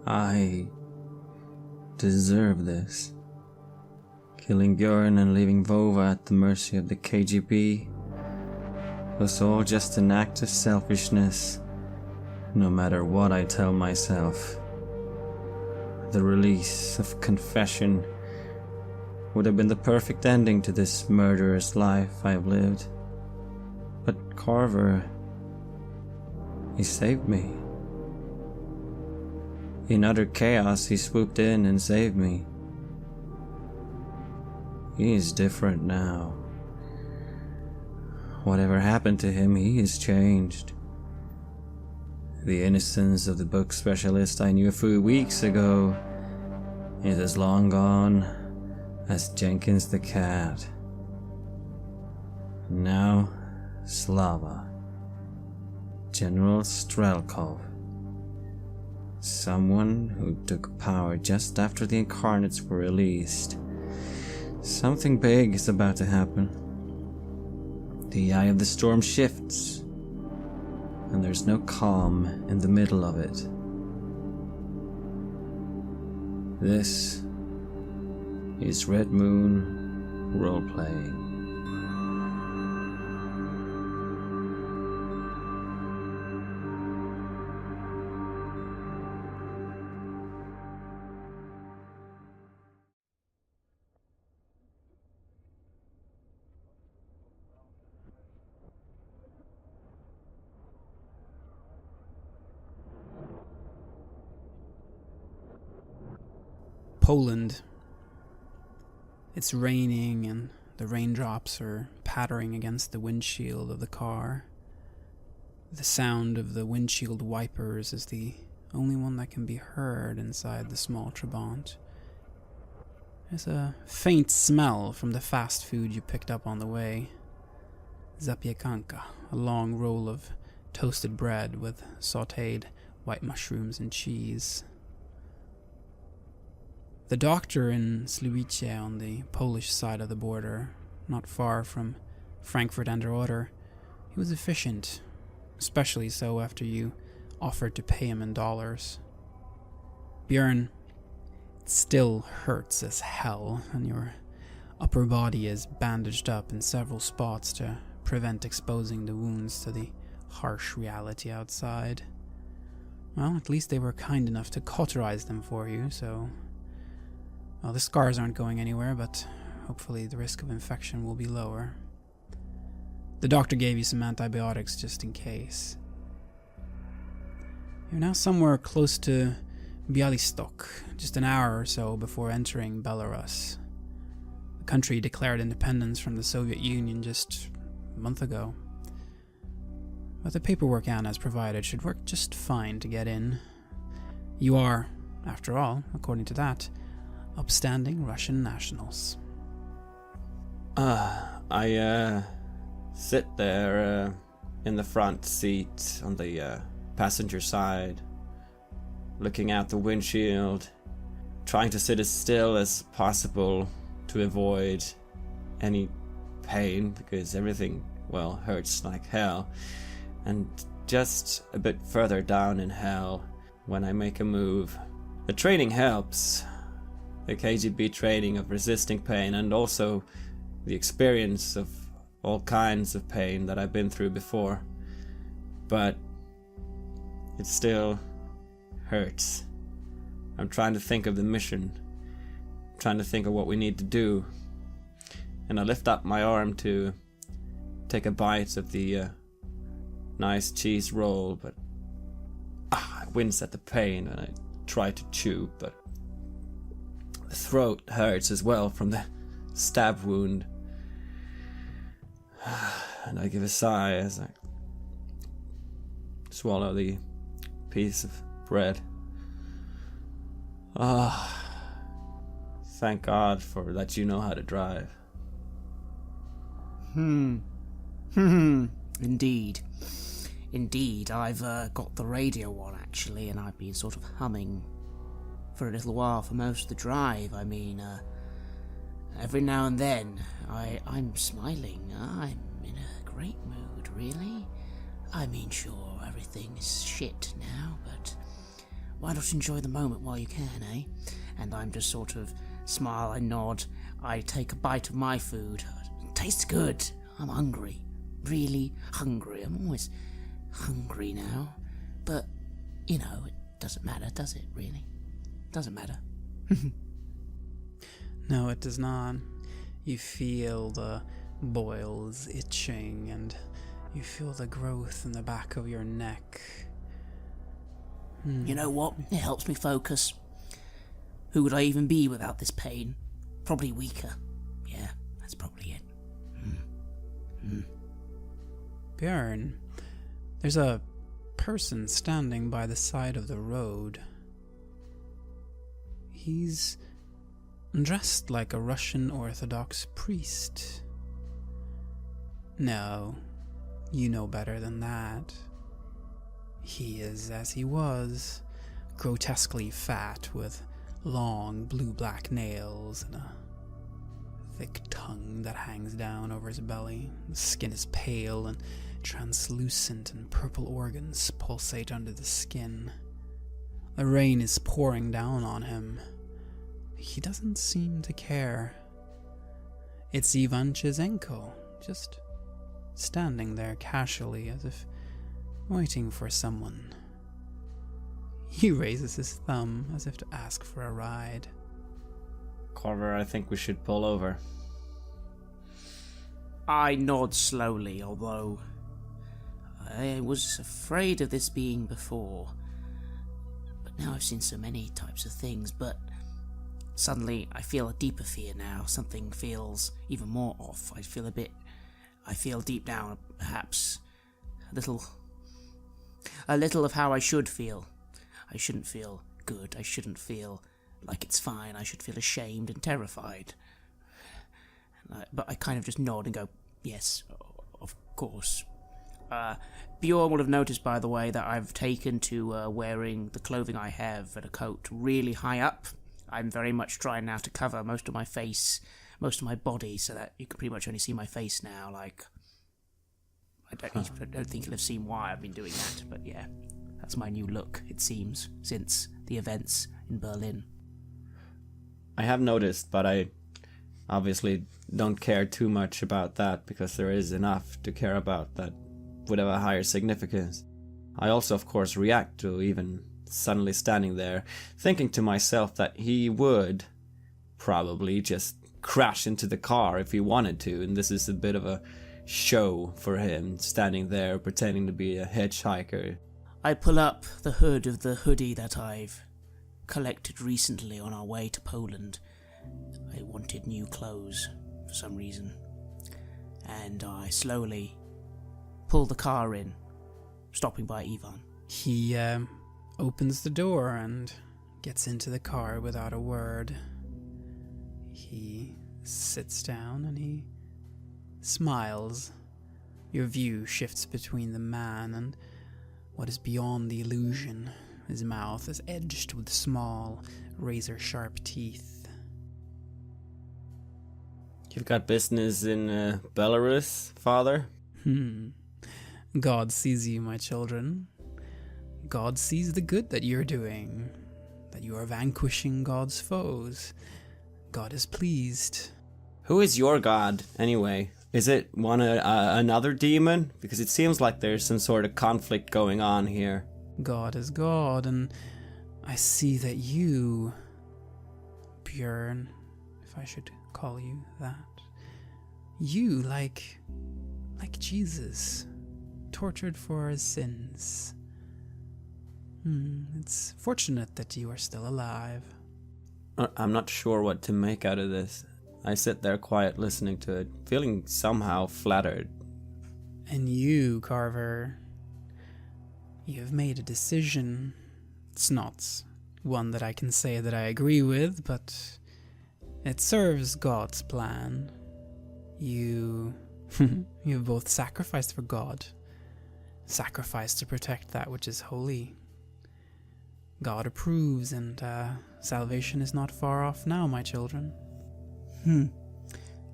I deserve this. Killing Björn and leaving Vova at the mercy of the KGB was all just an act of selfishness, no matter what I tell myself. The release of confession would have been the perfect ending to this murderous life I've lived. But Carver, he saved me. In utter chaos, he swooped in and saved me. He's different now. Whatever happened to him, he has changed. The innocence of the book specialist I knew a few weeks ago is as long gone as Jenkins the cat. Now, Slava. General Strelkov. Someone who took power just after the incarnates were released. Something big is about to happen. The eye of the storm shifts, and there's no calm in the middle of it. This is Red Moon Roleplaying. Poland. It's raining and the raindrops are pattering against the windshield of the car. The sound of the windshield wipers is the only one that can be heard inside the small Trabant. There's a faint smell from the fast food you picked up on the way. Zapiekanka, a long roll of toasted bread with sautéed white mushrooms and cheese. The doctor in Sliwice on the Polish side of the border, not far from Frankfurt an der Oder, he was efficient, especially so after you offered to pay him in dollars. Björn, it still hurts as hell, and your upper body is bandaged up in several spots to prevent exposing the wounds to the harsh reality outside. Well, at least they were kind enough to cauterize them for you, so... Well, the scars aren't going anywhere, but hopefully the risk of infection will be lower. The doctor gave you some antibiotics just in case. You're now somewhere close to Bialystok, just an hour or so before entering Belarus. The country declared independence from the Soviet Union just a month ago. But the paperwork Anna has provided should work just fine to get in. You are, after all, according to that, upstanding Russian nationals. I sit there in the front seat on the passenger side, looking out the windshield, trying to sit as still as possible to avoid any pain, because everything, well, hurts like hell. And just a bit further down in hell, when I make a move, the training helps. The KGB training of resisting pain, and also the experience of all kinds of pain that I've been through before. But it still hurts. I'm trying to think of the mission, trying to think of what we need to do. And I lift up my arm to take a bite of the nice cheese roll, but I wince at the pain and I try to chew, but the throat hurts as well from the stab wound. And I give a sigh as I swallow the piece of bread. Thank God for that you know how to drive. Indeed. I've got the radio on, actually, and I've been sort of humming for a little while for most of the drive. I mean, every now and then, I'm smiling. I'm in a great mood, really. I mean, sure, everything is shit now, but why not enjoy the moment while you can, eh? And I'm just sort of smile, I nod, I take a bite of my food. It tastes good. I'm hungry. Really hungry. I'm always hungry now. But, it doesn't matter, does it, really? Doesn't matter. No, it does not. You feel the boils itching, and you feel the growth in the back of your neck. You know what? It helps me focus. Who would I even be without this pain? Probably weaker. Yeah, that's probably it. Björn, there's a person standing by the side of the road. He's dressed like a Russian Orthodox priest. No, you know better than that. He is as he was, grotesquely fat with long blue-black nails and a thick tongue that hangs down over his belly. The skin is pale and translucent, and purple organs pulsate under the skin. The rain is pouring down on him. He doesn't seem to care. It's Ivan Chizenko, just standing there casually as if waiting for someone. He raises his thumb as if to ask for a ride. Carver, I think we should pull over. I nod slowly, although I was afraid of this being before. But now I've seen so many types of things, but suddenly I feel a deeper fear now. Something feels even more off. I feel deep down, perhaps, a little of how I should feel. I shouldn't feel good. I shouldn't feel like it's fine. I should feel ashamed and terrified. But I kind of just nod and go, yes, of course. Bjorn will have noticed, by the way, that I've taken to wearing the clothing I have and a coat really high up. I'm very much trying now to cover most of my face, most of my body, so that you can pretty much only see my face now. Like, I don't think you'll have seen why I've been doing that, but yeah, that's my new look, it seems, since the events in Berlin. I have noticed, but I obviously don't care too much about that, because there is enough to care about that would have a higher significance. I also, of course, react to even suddenly standing there, thinking to myself that he would probably just crash into the car if he wanted to, and this is a bit of a show for him, standing there pretending to be a hitchhiker. I pull up the hood of the hoodie that I've collected recently on our way to Poland. I wanted new clothes for some reason, and I slowly pull the car in, stopping by Ivan. He opens the door and gets into the car without a word. He sits down and he smiles. Your view shifts between the man and what is beyond the illusion. His mouth is edged with small, razor-sharp teeth. You've got business in Belarus, father? God sees you, my children. God sees the good that you're doing, that you are vanquishing God's foes. God is pleased. Who is your god, anyway? Is it another demon? Because it seems like there's some sort of conflict going on here. God is God, and I see that you, Björn, if I should call you that, you, like Jesus, tortured for his sins. It's fortunate that you are still alive. I'm not sure what to make out of this. I sit there quiet listening to it, feeling somehow flattered. And you, Carver, you have made a decision. It's not one that I can say that I agree with, but it serves God's plan. You have both sacrificed for God, sacrificed to protect that which is holy. God approves, and salvation is not far off now, my children.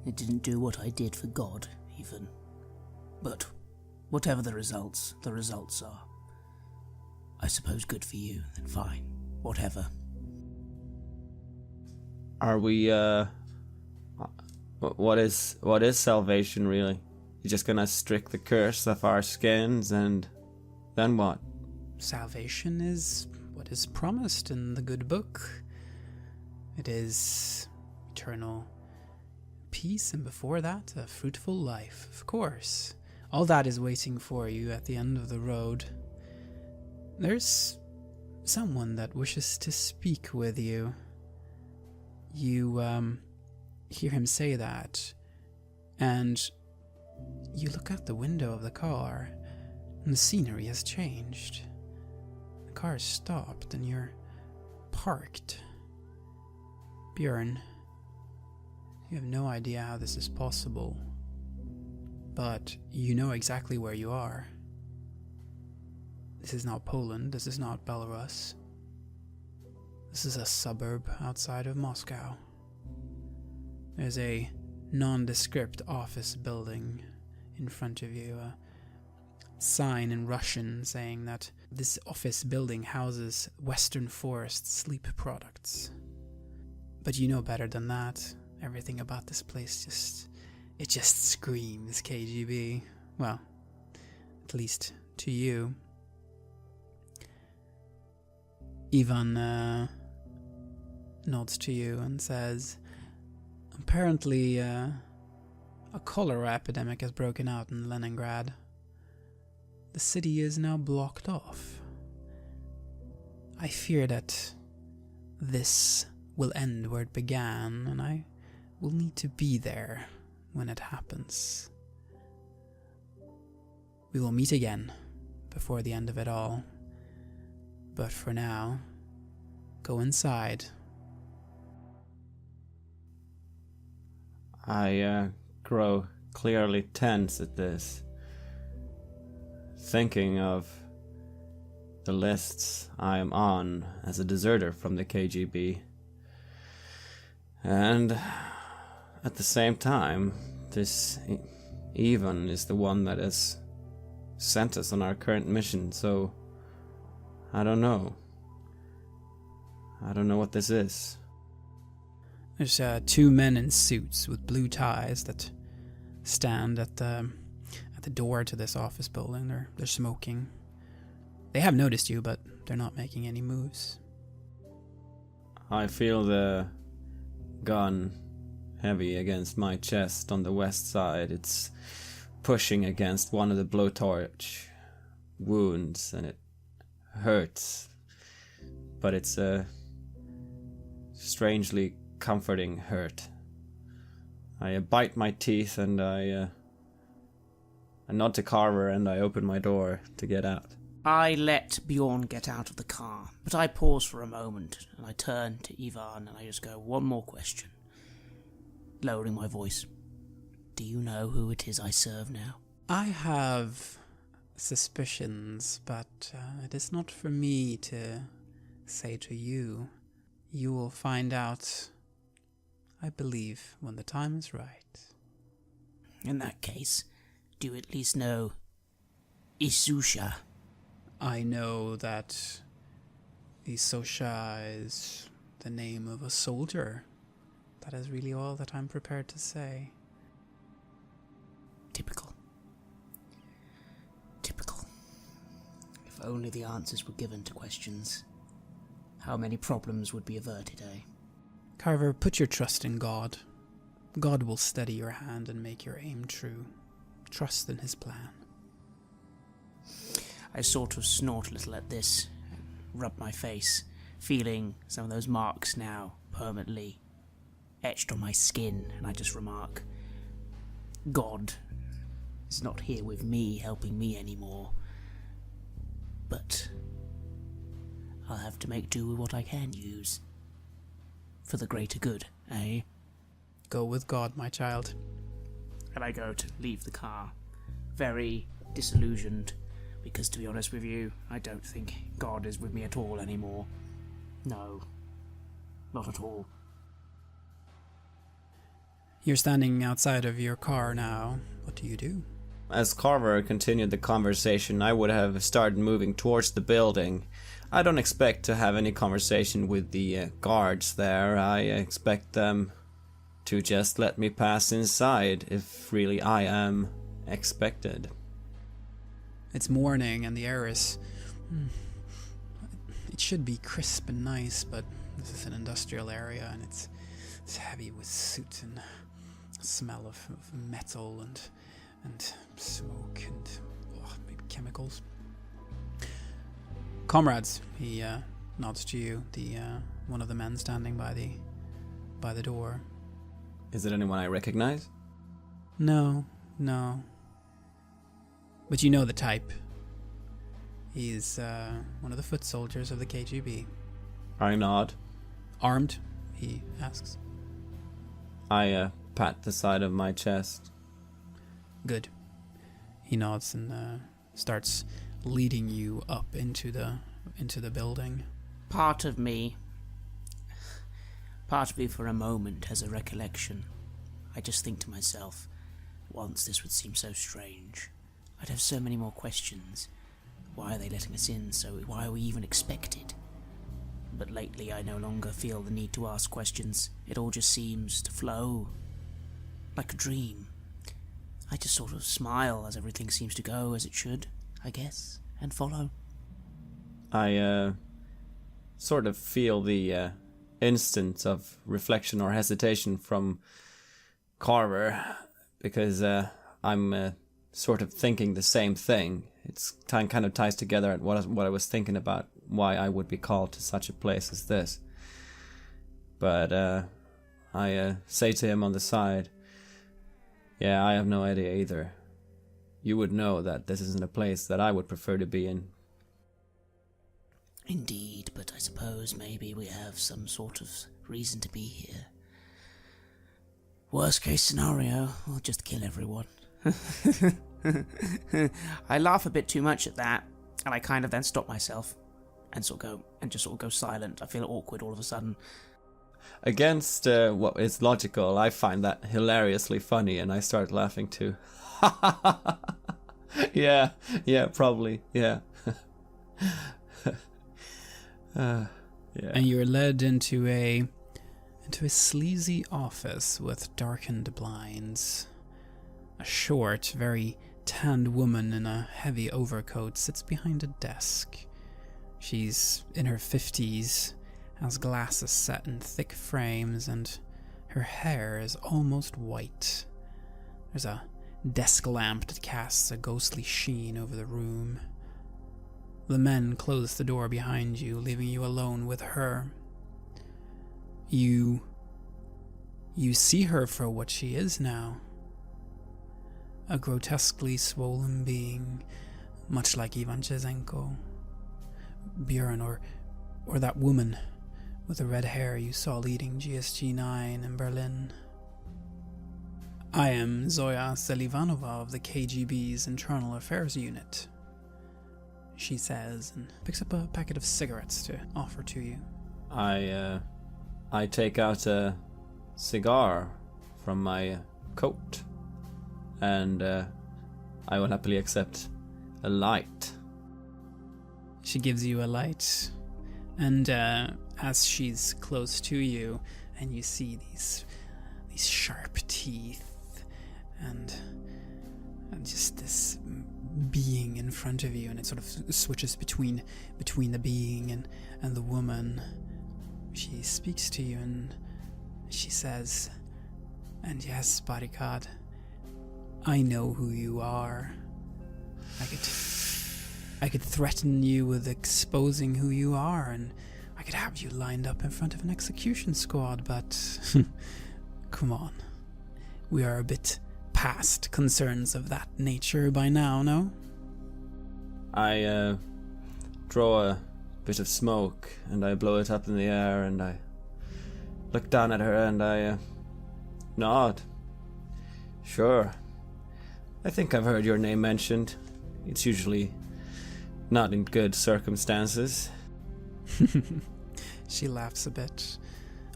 It didn't do what I did for God, even. But whatever the results are, I suppose good for you, then fine. whatever. Are we, what is salvation really? You're just gonna strict the curse of our skins and then what? Salvation is what is promised in the good book. It is eternal peace, and before that, a fruitful life, of course. All that is waiting for you at the end of the road. There's someone that wishes to speak with you. You, hear him say that, and you look out the window of the car, and the scenery has changed. The car has stopped, and you're parked. Björn, you have no idea how this is possible, but you know exactly where you are. This is not Poland, this is not Belarus. This is a suburb outside of Moscow. There's a nondescript office building in front of you, a sign in Russian saying that this office building houses Western Forest sleep products. But you know better than that. Everything about this place just screams KGB. Well, at least to you. Ivan nods to you and says, apparently a cholera epidemic has broken out in Leningrad. The city is now blocked off. I fear that this will end where it began, and I will need to be there when it happens. We will meet again before the end of it all. But for now, go inside. I grow clearly tense at this, thinking of the lists I am on as a deserter from the KGB. And at the same time, this Ivan is the one that has sent us on our current mission, so I don't know. I don't know what this is. There's two men in suits with blue ties that stand at the door to this office building. They're smoking. They have noticed you, but they're not making any moves. I feel the gun heavy against my chest on the west side. It's pushing against one of the blowtorch wounds, and it hurts. But it's a strangely comforting hurt. I bite my teeth and I nod to Carver and I open my door to get out. I let Bjorn get out of the car, but I pause for a moment and I turn to Ivan and I just go, one more question, lowering my voice. Do you know who it is I serve now? I have suspicions, but it is not for me to say to you. You will find out, I believe, when the time is right. In that case, do you at least know Isusha? I know that Isusha is the name of a soldier. That is really all that I'm prepared to say. Typical. If only the answers were given to questions. How many problems would be averted, eh? Carver, put your trust in God. God will steady your hand and make your aim true. Trust in his plan. I sort of snort a little at this, rub my face, feeling some of those marks now permanently etched on my skin, and I just remark, God is not here with me, helping me anymore, but I'll have to make do with what I can use. For the greater good, eh? Go with God, my child. And I go to leave the car, very disillusioned, because to be honest with you, I don't think God is with me at all anymore. No, not at all. You're standing outside of your car now. What do you do? As Carver continued the conversation, I would have started moving towards the building. I don't expect to have any conversation with the guards there. I expect them to just let me pass inside if really I am expected. It's morning and the air is... It should be crisp and nice, but this is an industrial area and it's heavy with soot and smell of metal and smoke and maybe chemicals. Comrades, he nods to you, the one of the men standing by the door. Is it anyone I recognize? No. But you know the type. He's one of the foot soldiers of the KGB. I nod. Armed? He asks. I pat the side of my chest. Good. He nods and starts leading you up into the building. Part of me for a moment has a recollection. I just think to myself, once this would seem so strange. I'd have so many more questions. Why are they letting us in? So why are we even expected? But lately I no longer feel the need to ask questions. It all just seems to flow. Like a dream. I just sort of smile as everything seems to go as it should, I guess, and follow. I sort of feel the instant of reflection or hesitation from Carver, because I'm sort of thinking the same thing. It's kind of ties together at what I was thinking about, why I would be called to such a place as this. But I say to him on the side, yeah, I have no idea either. You would know that this isn't a place that I would prefer to be in. Indeed, but I suppose maybe we have some sort of reason to be here. Worst case scenario, we'll just kill everyone. I laugh a bit too much at that, and I kind of then stop myself and just go silent. I feel awkward all of a sudden. Against what is logical, I find that hilariously funny, and I start laughing too. Yeah, probably, yeah. Yeah. And you're led into a sleazy office with darkened blinds. A short, very tanned woman in a heavy overcoat sits behind a desk. She's in her 50s, has glasses set in thick frames, and her hair is almost white. There's a desk lamp that casts a ghostly sheen over the room. The men close the door behind you, leaving you alone with her. You see her for what she is now. A grotesquely swollen being, much like Ivan Chezenko. Björn, or that woman with the red hair you saw leading GSG-9 in Berlin. I am Zoya Selivanova of the KGB's Internal Affairs Unit, she says, and picks up a packet of cigarettes to offer to you. I take out a cigar from my coat, and I will happily accept a light. She gives you a light, and as she's close to you, and you see these sharp teeth, and just this being in front of you, and it sort of switches between the being and the woman. She speaks to you, and she says, "And yes, bodyguard, I know who you are. I could threaten you with exposing who you are, and I could have you lined up in front of an execution squad, but come on. We are a bit past concerns of that nature by now, no?" I draw a bit of smoke, and I blow it up in the air, and I look down at her, and I nod. Sure. I think I've heard your name mentioned. It's usually not in good circumstances. She laughs a bit.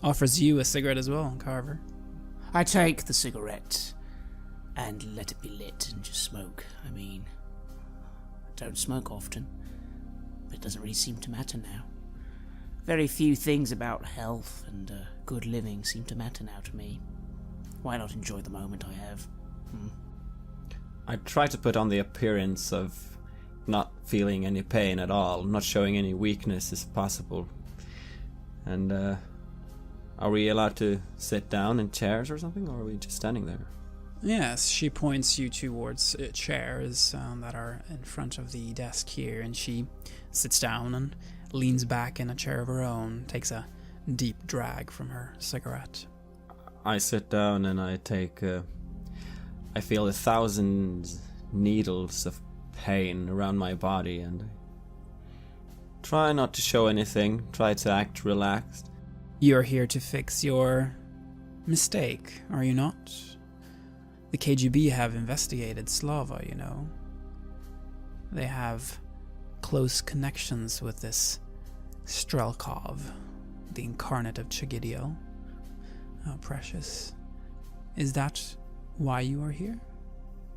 Offers you a cigarette as well, Carver. I take the cigarette and let it be lit and just smoke. I mean, I don't smoke often, but it doesn't really seem to matter now. Very few things about health and good living seem to matter now to me. Why not enjoy the moment I have? I try to put on the appearance of not feeling any pain at all, not showing any weakness as possible. And, are we allowed to sit down in chairs or something, or are we just standing there? Yes, she points you towards chairs that are in front of the desk here, and she sits down and leans back in a chair of her own, takes a deep drag from her cigarette. I sit down and I take, I feel 1,000 needles of pain around my body, and I try not to show anything, try to act relaxed. You're here to fix your mistake, are you not? The KGB have investigated Slava, you know. They have close connections with this Strelkov, the incarnate of Chigidil. How precious. Is that why you are here?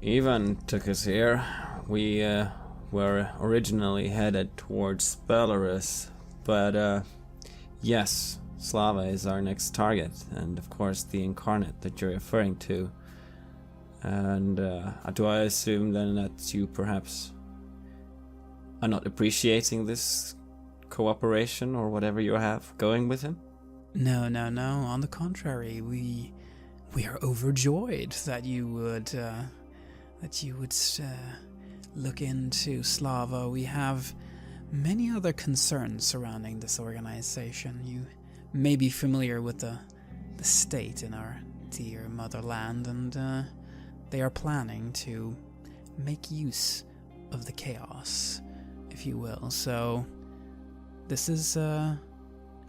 Ivan took us here. We were originally headed towards Belarus, but yes, Slava is our next target, and of course the incarnate that you're referring to. And do I assume then that you perhaps are not appreciating this cooperation or whatever you have going with him? No. On the contrary, we are overjoyed that you would look into Slava. We have many other concerns surrounding this organization. You may be familiar with the state in our dear motherland, and they are planning to make use of the chaos, if you will. So this is a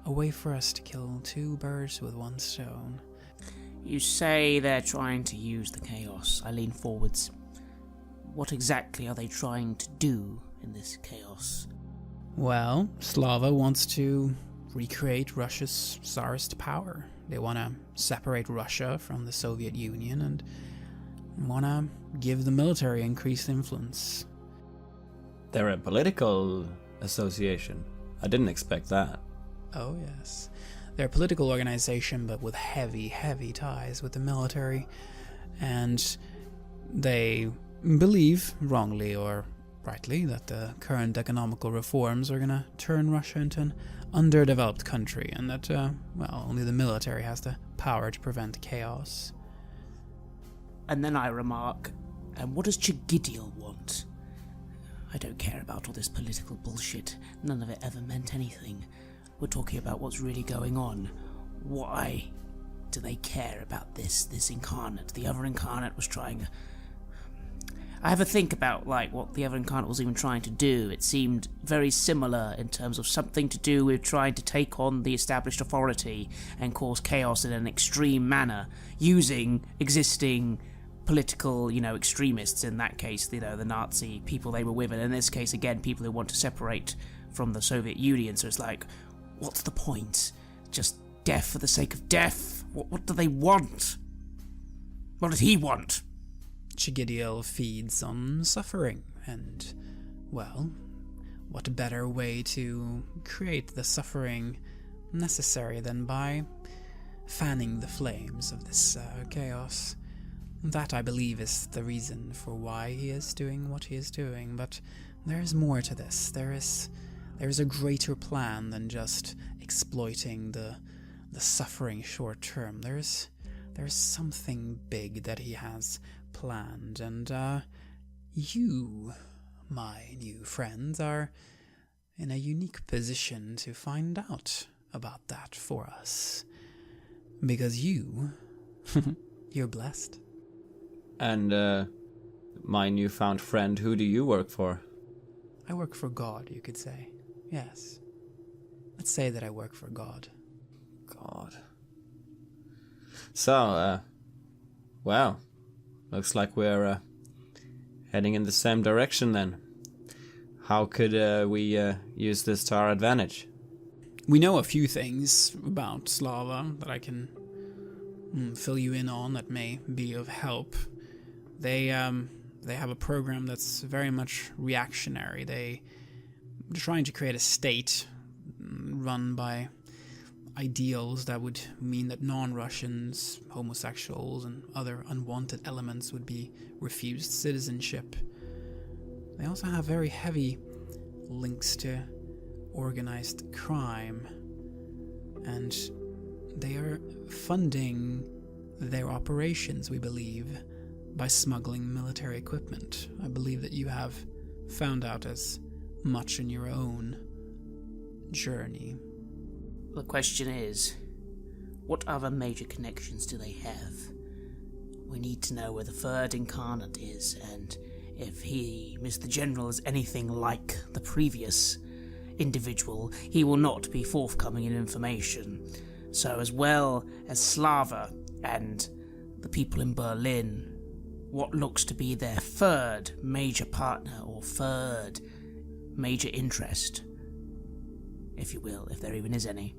way for us to kill two birds with one stone. You say they're trying to use the chaos. I lean forwards. What exactly are they trying to do in this chaos? Well, Slava wants to recreate Russia's Tsarist power. They want to separate Russia from the Soviet Union and want to give the military increased influence. They're a political association. I didn't expect that. Oh, yes. They're a political organization, but with heavy, heavy ties with the military. And they believe, wrongly or rightly, that the current economical reforms are going to turn Russia into an underdeveloped country, and that, only the military has the power to prevent chaos. And then I remark, and what does Chigidil want? I don't care about all this political bullshit. None of it ever meant anything. We're talking about what's really going on. Why do they care about this incarnate? The other incarnate was trying... I have a think about, what the other incarnate was even trying to do. It seemed very similar in terms of something to do with trying to take on the established authority and cause chaos in an extreme manner, using existing political, extremists, in that case, the Nazi people they were with, and in this case, again, people who want to separate from the Soviet Union. So it's like, what's the point? Just death for the sake of death? What do they want? What does he want? Chigidil feeds on suffering, and, what better way to create the suffering necessary than by fanning the flames of this chaos? That, I believe, is the reason for why he is doing what he is doing, but there is more to this. There is a greater plan than just exploiting the suffering short term. There's something big that he has planned, and you, my new friends, are in a unique position to find out about that for us. Because you're blessed. And, my newfound friend, who do you work for? I work for God, you could say. Yes. Let's say that I work for God. God. So, looks like we're heading in the same direction then. How could we use this to our advantage? We know a few things about Slava that I can fill you in on that may be of help. They have a program that's very much reactionary. They trying to create a state run by ideals that would mean that non-Russians, homosexuals, and other unwanted elements would be refused citizenship. They also have very heavy links to organized crime, and they are funding their operations, we believe, by smuggling military equipment. I believe that you have found out as much in your own journey. The question is, what other major connections do they have? We need to know where the third incarnate is, and if he, Mr. General, is anything like the previous individual, he will not be forthcoming in information. So as well as Slava and the people in Berlin, what looks to be their third major partner or third major interest, if you will, if there even is any.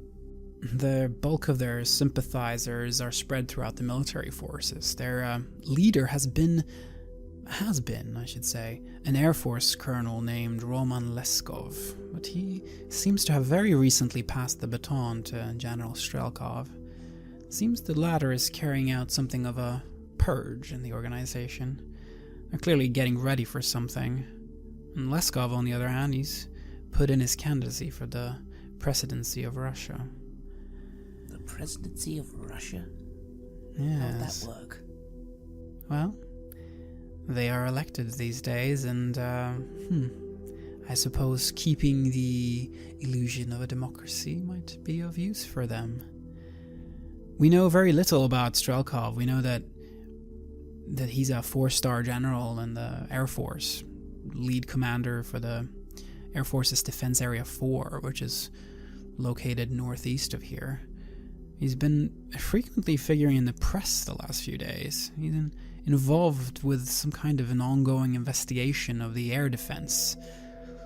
The bulk of their sympathizers are spread throughout the military forces. Their leader has been, I should say, an Air Force colonel named Roman Leskov, but he seems to have very recently passed the baton to General Strelkov. Seems the latter is carrying out something of a purge in the organization. They're clearly getting ready for something. And Leskov, on the other hand, he's put in his candidacy for the presidency of Russia. The presidency of Russia? Yes. How'd that work? Well, they are elected these days, and, I suppose keeping the illusion of a democracy might be of use for them. We know very little about Strelkov. We know that he's a 4-star general in the Air Force, lead commander for the Air Force's Defense Area 4, which is located northeast of here. He's been frequently figuring in the press the last few days. He's been involved with some kind of an ongoing investigation of the air defense,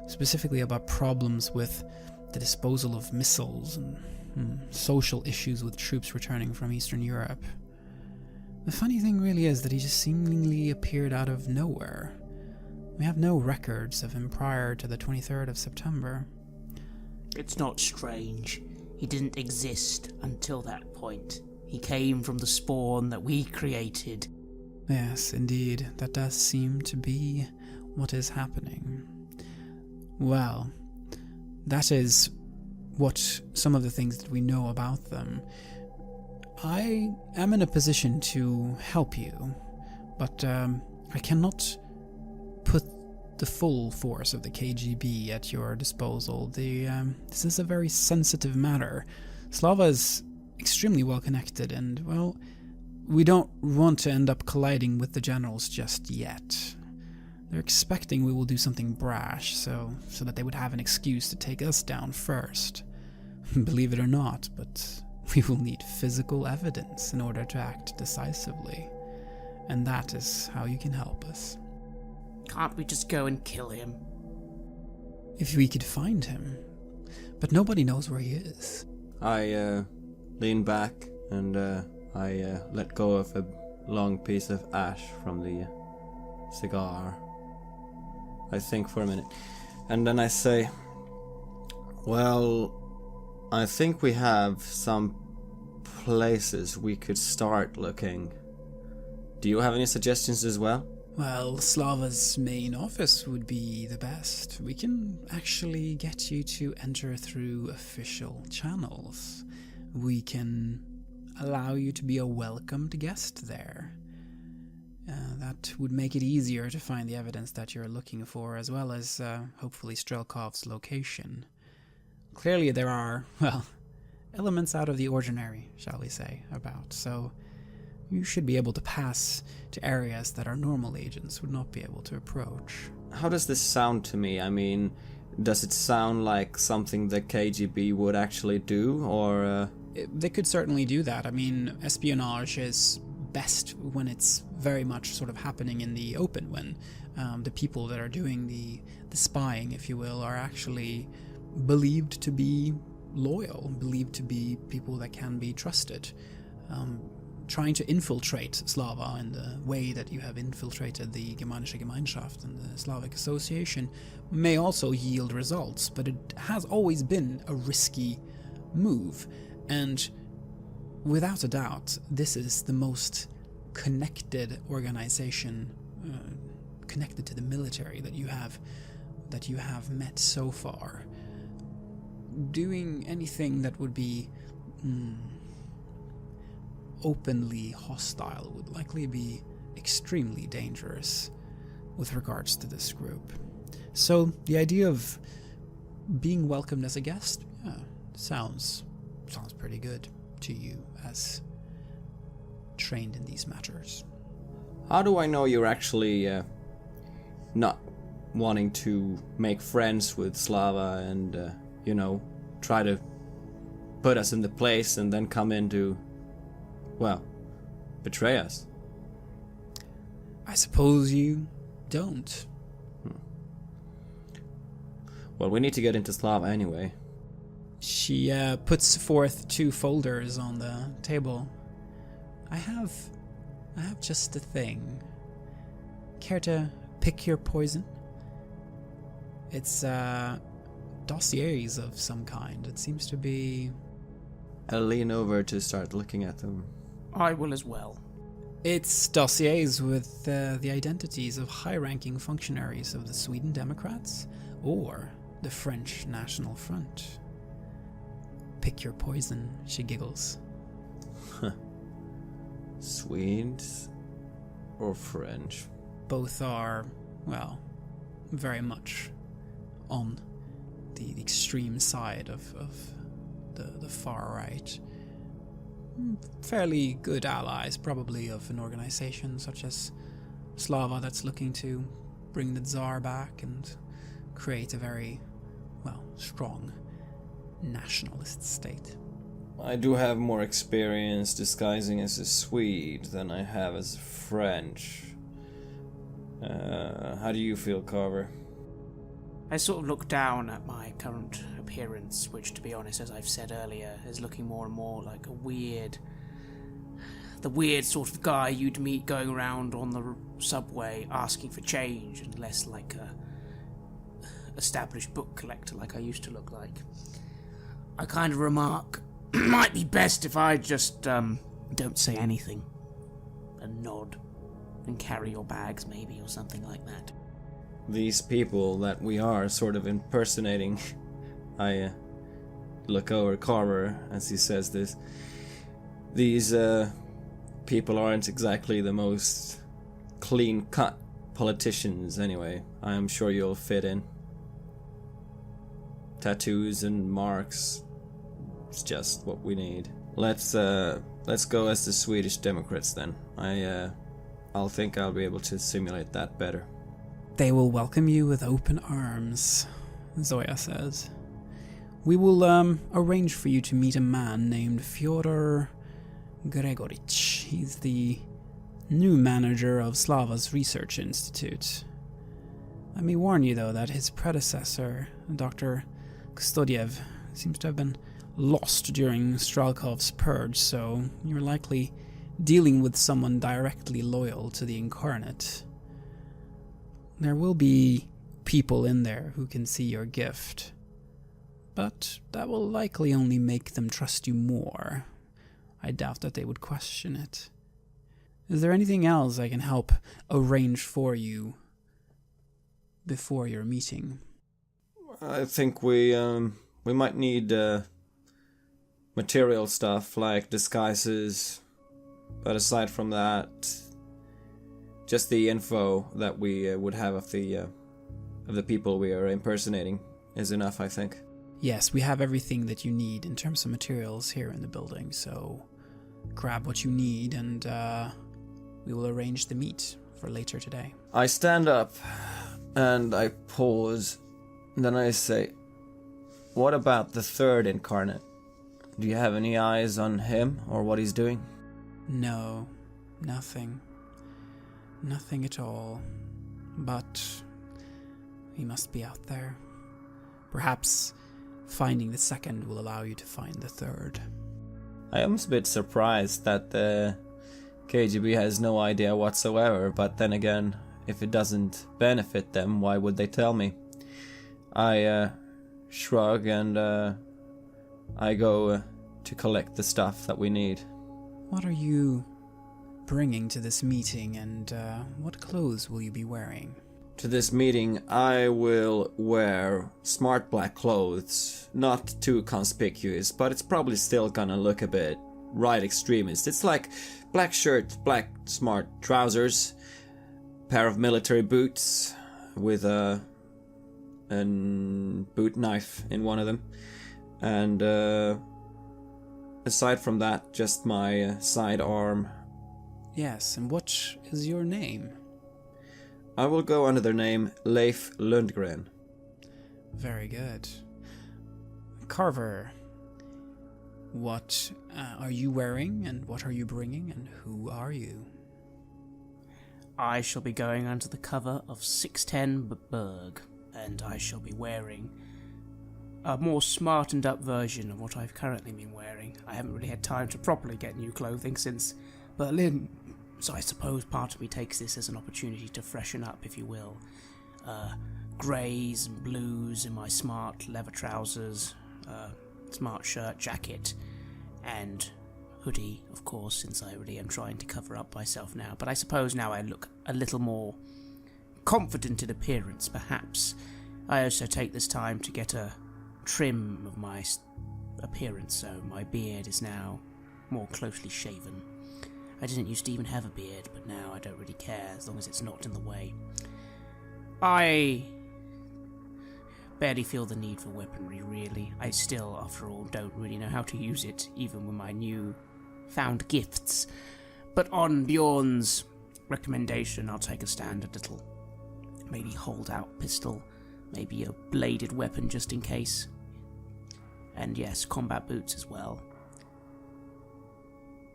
specifically about problems with the disposal of missiles and social issues with troops returning from Eastern Europe. The funny thing really is that he just seemingly appeared out of nowhere. We have no records of him prior to the 23rd of September. It's not strange. He didn't exist until that point. He came from the spawn that we created. Yes, indeed, that does seem to be what is happening. Well, that is what some of the things that we know about them. I am in a position to help you, but I cannot put the full force of the KGB at your disposal. This is a very sensitive matter. Slava is extremely well connected, and, well, we don't want to end up colliding with the generals just yet. They're expecting we will do something brash, so that they would have an excuse to take us down first. Believe it or not, but we will need physical evidence in order to act decisively. And that is how you can help us. Can't we just go and kill him? If we could find him. But nobody knows where he is. I lean back and I let go of a long piece of ash from the cigar. I think for a minute. And then I say, well, I think we have some places we could start looking. Do you have any suggestions as well? Well, Slava's main office would be the best. We can actually get you to enter through official channels. We can allow you to be a welcomed guest there. That would make it easier to find the evidence that you're looking for, as well as, hopefully, Strelkov's location. Clearly there are, well, elements out of the ordinary, shall we say, about, so you should be able to pass to areas that our normal agents would not be able to approach. How does this sound to me? I mean, does it sound like something the KGB would actually do, or... They could certainly do that. I mean, espionage is best when it's very much sort of happening in the open, when the people that are doing the spying, if you will, are actually believed to be loyal, believed to be people that can be trusted. trying to infiltrate Slava in the way that you have infiltrated the Germanische Gemeinschaft and the Slavic Association may also yield results, but it has always been a risky move, and without a doubt, this is the most connected organization connected to the military that you have met so far. Doing anything that would be openly hostile would likely be extremely dangerous with regards to this group. So the idea of being welcomed as a guest sounds pretty good to you as trained in these matters. How do I know you're actually not wanting to make friends with Slava and, try to put us in the place and then come in to, betray us? I suppose you don't. Well, we need to get into Slava anyway. She puts forth 2 folders on the table. I have just a thing. Care to pick your poison? It's dossiers of some kind. It seems to be... I'll lean over to start looking at them. I will as well. It's dossiers with the identities of high-ranking functionaries of the Sweden Democrats or the French National Front. Pick your poison, she giggles. Swedes or French? Both are, very much on the extreme side of the far right. Fairly good allies, probably, of an organization such as Slava that's looking to bring the Tsar back and create a very, strong nationalist state. I do have more experience disguising as a Swede than I have as a French. How do you feel, Carver? I sort of look down at my current appearance, which, to be honest, as I've said earlier, is looking more and more like the weird sort of guy you'd meet going around on the subway asking for change, and less like a established book collector like I used to look like. I kind of remark, might be best if I just don't say anything, and nod, and carry your bags maybe, or something like that. These people that we are sort of impersonating, I look over at Carver as he says this. These people aren't exactly the most clean-cut politicians anyway. I am sure you'll fit in. Tattoos and marks, it's just what we need. Let's go as the Swedish Democrats then. I'll think I'll be able to simulate that better. They will welcome you with open arms, Zoya says. We will arrange for you to meet a man named Fyodor Gregorich. He's the new manager of Slava's Research Institute. Let me warn you, though, that his predecessor, Dr. Kustodiev, seems to have been lost during Strelkov's purge, so you're likely dealing with someone directly loyal to the Incarnate. There will be people in there who can see your gift, but that will likely only make them trust you more. I doubt that they would question it. Is there anything else I can help arrange for you before your meeting? I think we might need material stuff like disguises, but aside from that, just the info that we would have of the people we are impersonating is enough, I think. Yes, we have everything that you need in terms of materials here in the building, so grab what you need and we will arrange the meet for later today. I stand up and I pause, and then I say, what about the third Incarnate? Do you have any eyes on him or what he's doing? No, nothing. Nothing at all. But he must be out there. Perhaps finding the second will allow you to find the third. I am a bit surprised that KGB has no idea whatsoever, but then again, if it doesn't benefit them, why would they tell me? I shrug and I go to collect the stuff that we need. What are you bringing to this meeting, and what clothes will you be wearing? To this meeting, I will wear smart black clothes. Not too conspicuous, but it's probably still gonna look a bit right extremist. It's like black shirt, black smart trousers, pair of military boots with a boot knife in one of them, and aside from that, just my sidearm. Yes, and what is your name? I will go under the name Leif Lundgren. Very good. Carver, what are you wearing, and what are you bringing, and who are you? I shall be going under the cover of 610 Berg, and I shall be wearing a more smartened up version of what I've currently been wearing. I haven't really had time to properly get new clothing since Berlin, so I suppose part of me takes this as an opportunity to freshen up, if you will. Greys and blues in my smart leather trousers, smart shirt, jacket, and hoodie, of course, since I really am trying to cover up myself now. But I suppose now I look a little more confident in appearance, perhaps. I also take this time to get a trim of my appearance, so my beard is now more closely shaven. I didn't used to even have a beard, but now I don't really care, as long as it's not in the way. I barely feel the need for weaponry, really. I still, after all, don't really know how to use it, even with my new found gifts. But on Bjorn's recommendation, I'll take a standard little, maybe hold-out pistol, maybe a bladed weapon just in case. And yes, combat boots as well.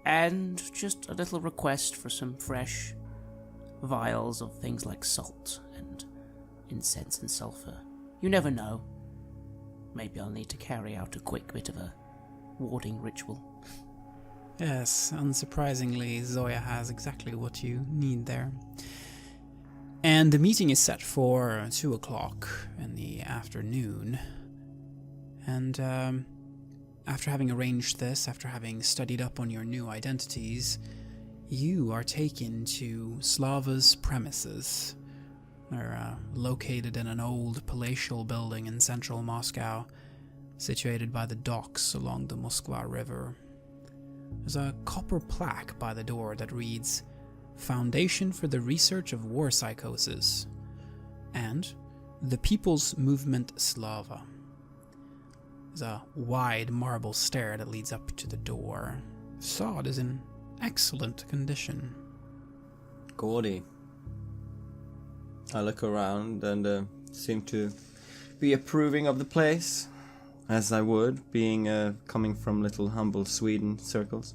And just a little request for some fresh vials of things like salt and incense and sulfur. You never know. Maybe I'll need to carry out a quick bit of a warding ritual. Yes, unsurprisingly, Zoya has exactly what you need there. And the meeting is set for 2 o'clock in the afternoon. And after having arranged this, after having studied up on your new identities, you are taken to Slava's premises. They're located in an old palatial building in central Moscow, situated by the docks along the Moskva River. There's a copper plaque by the door that reads, Foundation for the Research of War Psychosis, and the People's Movement Slava. There's a wide marble stair that leads up to the door. The sod is in excellent condition. Gaudy. I look around and seem to be approving of the place, as I would, being coming from little humble Sweden circles.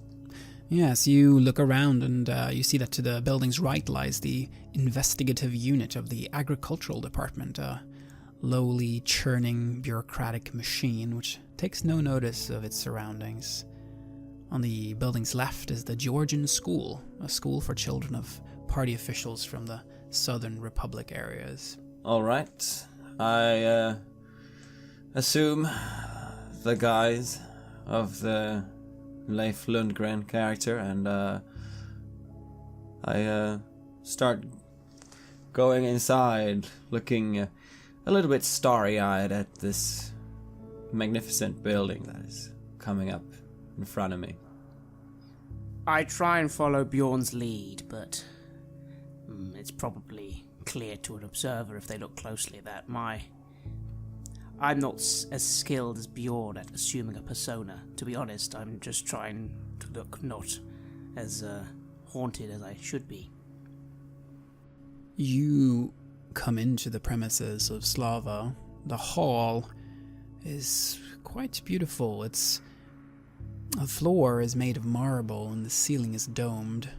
Yes, you look around and you see that to the building's right lies the investigative unit of the agricultural department, a lowly churning bureaucratic machine which takes no notice of its surroundings. On the building's left is the Georgian School, a school for children of party officials from the Southern Republic areas. Alright, I assume the guise of the Leif Lundgren character, and I start going inside, looking a little bit starry-eyed at this magnificent building that is coming up in front of me. I try and follow Bjorn's lead, but it's probably clear to an observer if they look closely that I'm not as skilled as Bjorn at assuming a persona. To be honest, I'm just trying to look not as haunted as I should be. You come into the premises of Slava. The hall is quite beautiful. The floor is made of marble and the ceiling is domed.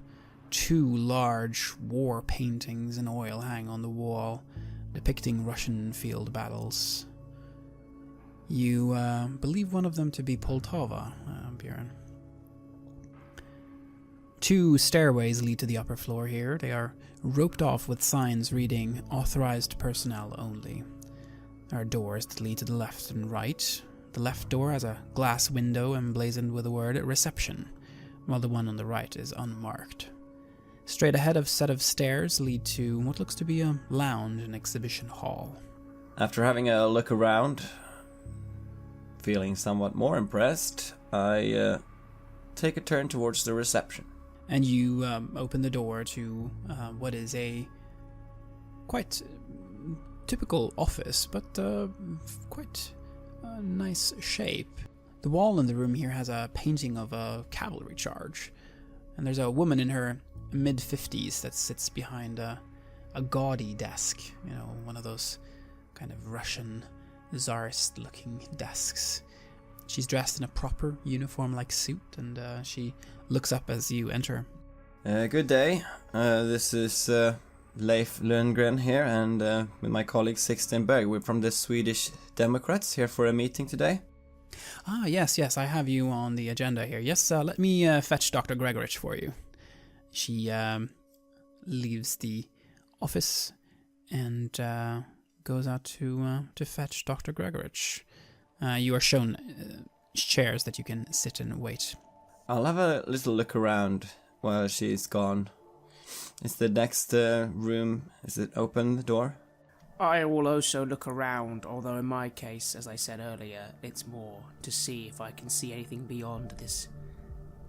2 large war paintings in oil hang on the wall, depicting Russian field battles. You believe one of them to be Poltava, Bjorn. 2 stairways lead to the upper floor here. They are roped off with signs reading "Authorized personnel only." There are doors that lead to the left and right. The left door has a glass window emblazoned with the word "Reception," while the one on the right is unmarked. Straight ahead, a set of stairs lead to what looks to be a lounge and exhibition hall. After having a look around, feeling somewhat more impressed, I take a turn towards the reception. And you open the door to what is a quite typical office, but quite a nice shape. The wall in the room here has a painting of a cavalry charge, and there's a woman in her mid-50s that sits behind a gaudy desk, one of those kind of Russian czarist-looking desks. She's dressed in a proper uniform-like suit, and she looks up as you enter. Good day. This is Leif Lundgren here, and with my colleague Sixten Berg. We're from the Swedish Democrats here for a meeting today. Ah, yes, I have you on the agenda here. Yes, let me fetch Dr. Gregorich for you. She leaves the office and goes out to fetch Dr. Gregorich. You are shown chairs that you can sit and wait. I'll have a little look around while she's gone. Is the next room, is it open, the door? I will also look around, although in my case, as I said earlier, it's more to see if I can see anything beyond this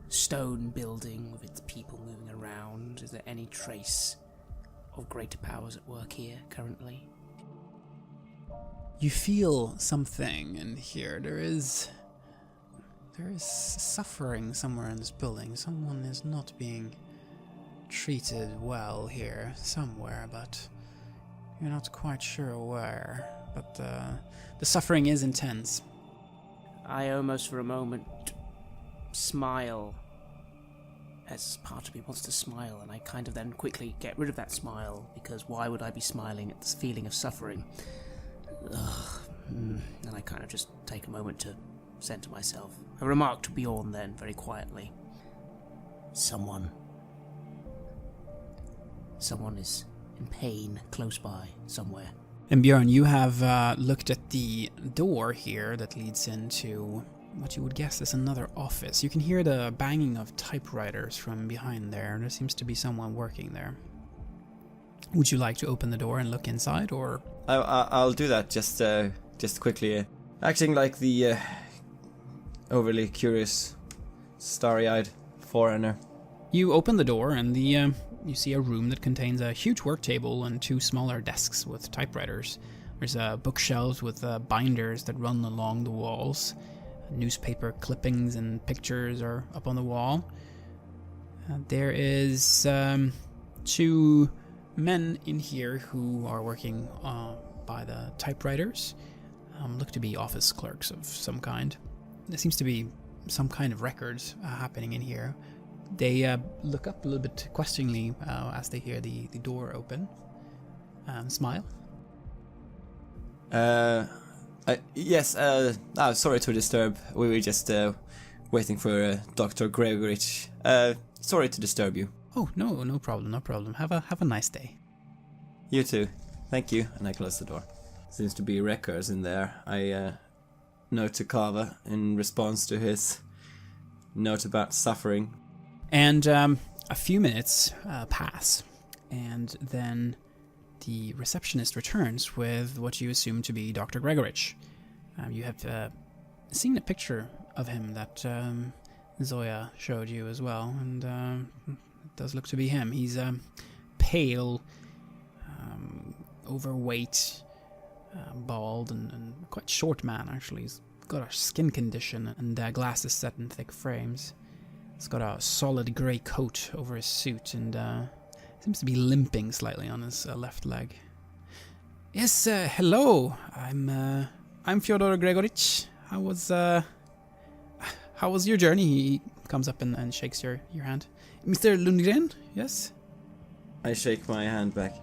stone building with its people moving around. Is there any trace of greater powers at work here currently? You feel something in here. There is suffering somewhere in this building. Someone is not being treated well here somewhere, but you're not quite sure where. But the suffering is intense. I almost for a moment smile, as part of me wants to smile, and I kind of then quickly get rid of that smile, because why would I be smiling at this feeling of suffering? And I kind of just take a moment to center myself. I remark to Bjorn then, very quietly, Someone is in pain close by somewhere. And Bjorn, you have looked at the door here that leads into what you would guess is another office. You can hear the banging of typewriters from behind there. There seems to be someone working there. Would you like to open the door and look inside, or? I'll do that just quickly, acting like the overly curious, starry-eyed foreigner. You open the door and you see a room that contains a huge work table and 2 smaller desks with typewriters. There's bookshelves with binders that run along the walls. Newspaper clippings and pictures are up on the wall. There is 2 men in here who are working by the typewriters. Look to be office clerks of some kind. There seems to be some kind of records happening in here. They look up a little bit questioningly as they hear the door open. Smile. Yes, sorry to disturb. We were just waiting for Dr. Gregorich. Sorry to disturb you. Oh, no problem. Have a nice day. You too. Thank you. And I close the door. Seems to be records in there. I note to Kava in response to his note about suffering. And a few minutes pass, and then the receptionist returns with what you assume to be Dr. Gregorich. You have seen a picture of him that Zoya showed you as well, and it does look to be him. He's pale, overweight, bald, and quite short man, actually. He's got a skin condition and glasses set in thick frames. He's got a solid grey coat over his suit and seems to be limping slightly on his left leg. Yes, hello. I'm Fyodor Gregorich. How was your journey? He comes up and shakes your hand. Mr. Lundgren, yes? I shake my hand back.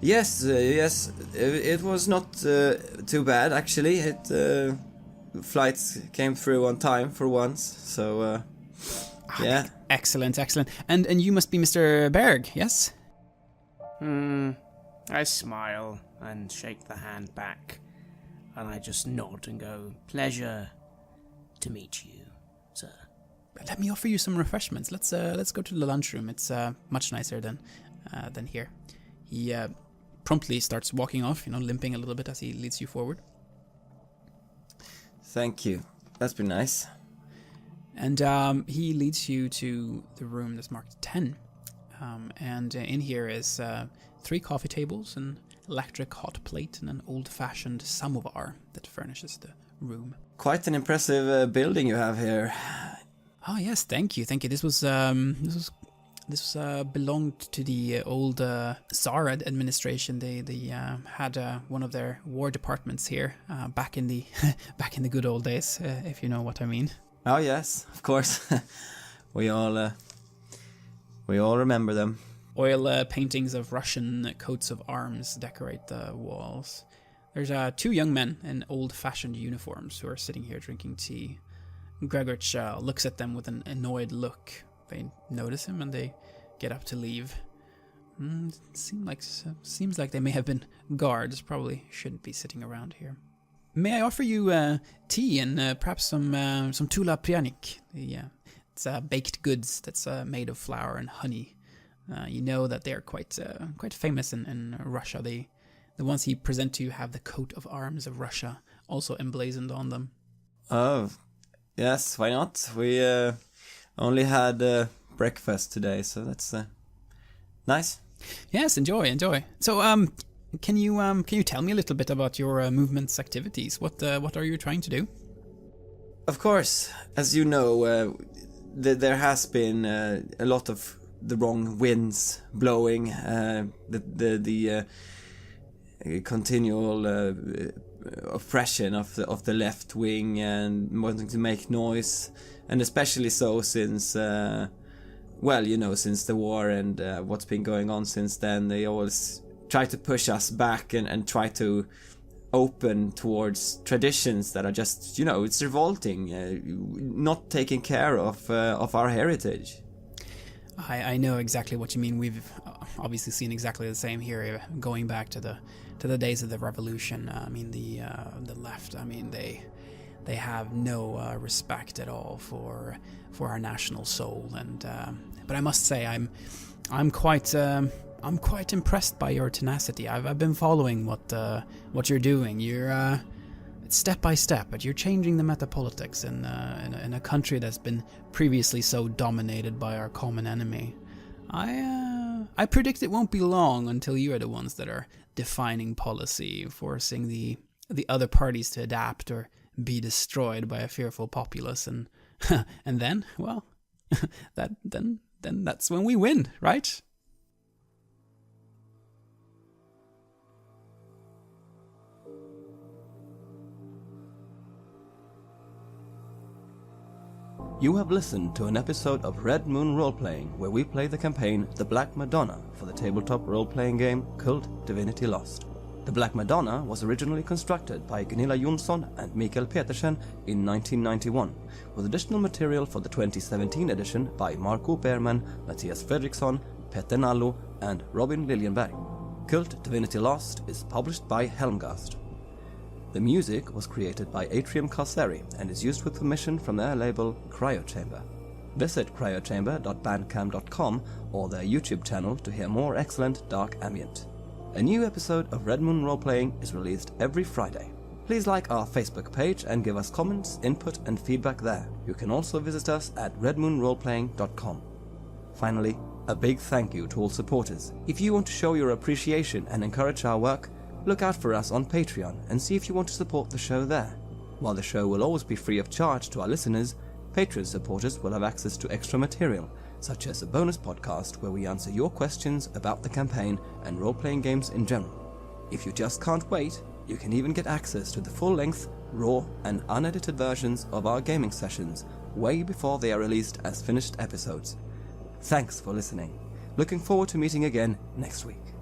Yes, it was not too bad, actually. Flights came through on time for once, so Yeah. Excellent. And you must be Mr. Berg, yes? I smile and shake the hand back, and I just nod and go, pleasure to meet you, sir. Let me offer you some refreshments. Let's go to the lunchroom. It's much nicer than here. He promptly starts walking off, limping a little bit as he leads you forward. Thank you. That's been nice. And he leads you to the room that's marked 10. And in here is 3 coffee tables, an electric hot plate, and an old-fashioned samovar that furnishes the room. Quite an impressive building you have here. Oh yes, thank you. This was belonged to the old Tsar administration. They had one of their war departments here back in the good old days, if you know what I mean. Oh yes, of course. we all remember them. Oil paintings of Russian coats of arms decorate the walls. There's 2 young men in old-fashioned uniforms who are sitting here drinking tea. Gregorich looks at them with an annoyed look. They notice him and they get up to leave. Seems like they may have been guards. Probably shouldn't be sitting around here. May I offer you tea and perhaps some tula pryanik? It's baked goods that's made of flour and honey. You know that they're quite famous in Russia. The ones he present to you have the coat of arms of Russia also emblazoned on them. Oh, yes, why not? We only had breakfast today, so that's nice. Yes, enjoy. So, can you tell me a little bit about your movement's activities? What are you trying to do? Of course, as you know, there has been a lot of the wrong winds blowing, the continual oppression of the left wing and wanting to make noise, and especially so since since the war and what's been going on since then. They always try to push us back and try to open towards traditions that are just, it's revolting, not taking care of our heritage. I know exactly what you mean. We've obviously seen exactly the same here, going back to the days of the revolution. The left. They have no respect at all for our national soul. And but I must say, I'm quite impressed by your tenacity. I've been following what you're doing. You're step by step, but you're changing the metapolitics in a country that's been previously so dominated by our common enemy. I predict it won't be long until you are the ones that are defining policy, forcing the other parties to adapt or be destroyed by a fearful populace, and and then, well, then that's when we win, right? You have listened to an episode of Red Moon Roleplaying, where we play the campaign The Black Madonna for the tabletop role-playing game KULT Divinity Lost. The Black Madonna was originally constructed by Gunilla Jonsson and Mikael Petersen in 1991, with additional material for the 2017 edition by Marco Berman, Matthias Fredriksson, Petter Nallo, and Robin Liljenberg. KULT Divinity Lost is published by Helmgast. The music was created by Atrium Carceri and is used with permission from their label Cryochamber. Visit cryochamber.bandcamp.com or their YouTube channel to hear more excellent dark ambient. A new episode of Red Moon Roleplaying is released every Friday. Please like our Facebook page and give us comments, input and feedback there. You can also visit us at redmoonroleplaying.com. Finally, a big thank you to all supporters. If you want to show your appreciation and encourage our work, look out for us on Patreon and see if you want to support the show there. While the show will always be free of charge to our listeners, Patreon supporters will have access to extra material, such as a bonus podcast where we answer your questions about the campaign and role-playing games in general. If you just can't wait, you can even get access to the full-length, raw and unedited versions of our gaming sessions way before they are released as finished episodes. Thanks for listening. Looking forward to meeting again next week.